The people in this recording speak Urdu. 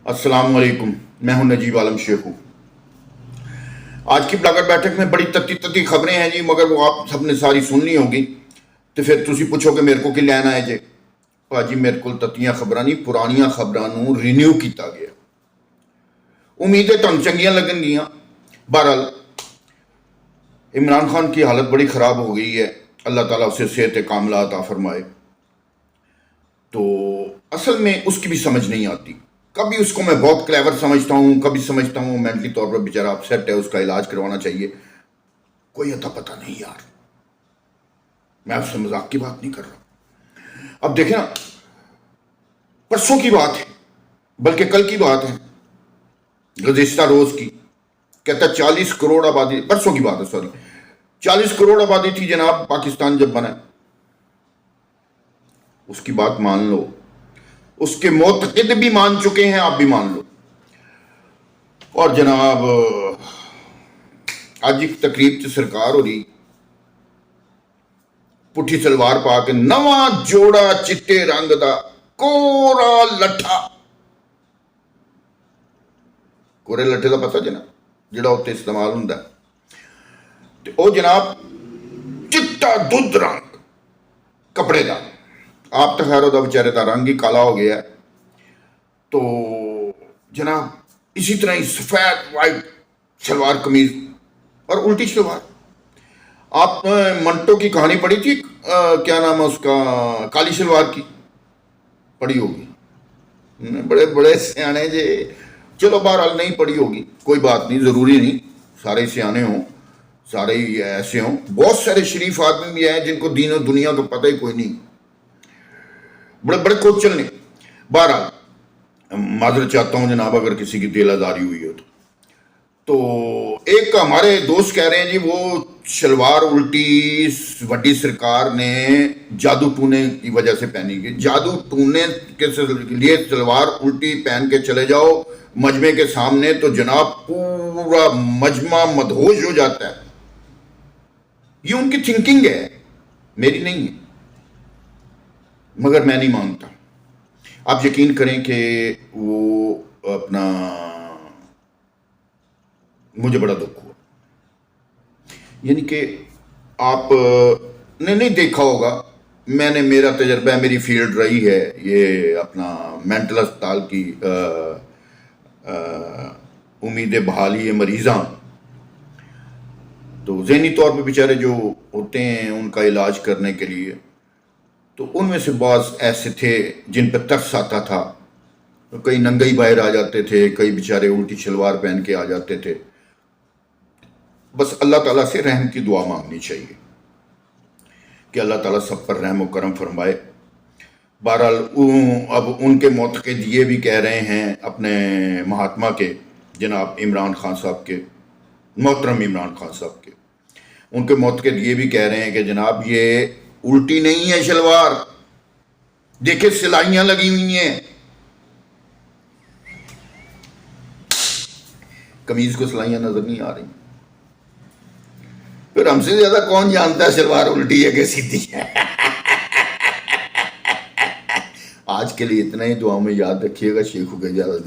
السلام علیکم، میں ہوں نجیب عالم شیخو۔ آج کی بلاگر بیٹھک میں بڑی تتی خبریں ہیں جی، مگر وہ آپ سب نے ساری سن لی ہوگی تو پھر تسی پوچھو کہ میرے کو کی لینا ہے جی۔ جی میرے کو تتیاں خبراں نہیں، پرانیاں خبراں نو رینیو کیتا گیا۔ امیدیں تنگ چنگیاں لگن گیاں۔ بہرحال عمران خان کی حالت بڑی خراب ہو گئی ہے، اللہ تعالیٰ اسے صحت کاملہ عطا فرمائے۔ تو اصل میں اس کی بھی سمجھ نہیں آتی، کبھی اس کو میں بہت کلیور سمجھتا ہوں، کبھی سمجھتا ہوں مینٹلی طور پر بیچارہ اپسیٹ ہے، اس کا علاج کروانا چاہیے۔ کوئی اتا پتہ نہیں یار، میں آپ سے مذاق کی بات نہیں کر رہا۔ اب دیکھیں نا، پرسوں کی بات ہے، بلکہ کل کی بات ہے، گزشتہ روز کی، کہتا 40 کروڑ آبادی، پرسوں کی بات ہے سوری، 40 کروڑ آبادی تھی جناب پاکستان جب بنا۔ اس کی بات مان لو، اس کے معتقد بھی مان چکے ہیں، آپ بھی مان لو۔ اور جناب آج ایک تقریب سے سرکار ہو رہی، پٹھی سلوار پا کے، نواں جوڑا چٹے رنگ دا کورا لٹھا، کورے لٹھے دا پتہ جناب جڑا اتنے استعمال ہوندا ہے، او جناب چٹا دودھ رنگ کپڑے دا، آپ تو خیر دا بیچارے دا رنگ ہی کالا ہو گیا ہے۔ تو جناب اسی طرح ہی سفید وائٹ شلوار قمیض اور الٹی شلوار۔ آپ منٹو کی کہانی پڑھی تھی، کیا نام ہے اس کا، کالی شلوار کی، پڑھی ہوگی، بڑے بڑے سیانے جے، چلو بہرحال نہیں پڑھی ہوگی، کوئی بات نہیں، ضروری نہیں سارے سیانے ہوں، سارے ہی ایسے ہوں، بہت سارے شریف آدمی بھی ہیں جن کو دین و دنیا کا پتہ ہی کوئی نہیں، بڑے بڑے کوچل نے۔ بہرحال معذرت چاہتا ہوں جناب اگر کسی کی دل آزاری ہوئی ہو تو ایک ہمارے دوست کہہ رہے ہیں جی وہ شلوار الٹی وڈی سرکار نے جادو ٹونے کی وجہ سے پہنی گئی، جادو ٹونے کے لیے شلوار الٹی پہن کے چلے جاؤ مجمع کے سامنے تو جناب پورا مجمع مدہوش ہو جاتا ہے۔ یہ ان کی تھنکنگ ہے، میری نہیں ہے، مگر میں نہیں مانتا۔ آپ یقین کریں کہ وہ اپنا مجھے بڑا دکھ ہوا، یعنی کہ آپ نے نہیں دیکھا ہوگا، میں نے، میرا تجربہ ہے، میری فیلڈ رہی ہے یہ اپنا مینٹل اسپتال کی امید بحالی مریضاں، تو ذہنی طور پہ بیچارے جو ہوتے ہیں ان کا علاج کرنے کے لیے، تو ان میں سے بعض ایسے تھے جن پہ ترس آتا تھا، کئی ننگئی باہر آ جاتے تھے، کئی بیچارے الٹی شلوار پہن کے آ جاتے تھے۔ بس اللہ تعالیٰ سے رحم کی دعا مانگنی چاہیے کہ اللہ تعالیٰ سب پر رحم و کرم فرمائے۔ بہرحال اب ان کے معتقد یہ بھی کہہ رہے ہیں اپنے مہاتما کے، جناب عمران خان صاحب کے، محترم عمران خان صاحب کے، ان کے معتقد یہ بھی کہہ رہے ہیں کہ جناب یہ الٹی نہیں ہے شلوار، دیکھیں سلائیاں لگی ہوئی ہیں، قمیض کو سلائیاں نظر نہیں آ رہی۔ پھر ہم سے زیادہ کون جانتا ہے شلوار الٹی ہے کہ سیدھی ہے؟ آج کے لیے اتنا ہی، دعاؤں میں یاد رکھیے گا، شیخو کے اجازت۔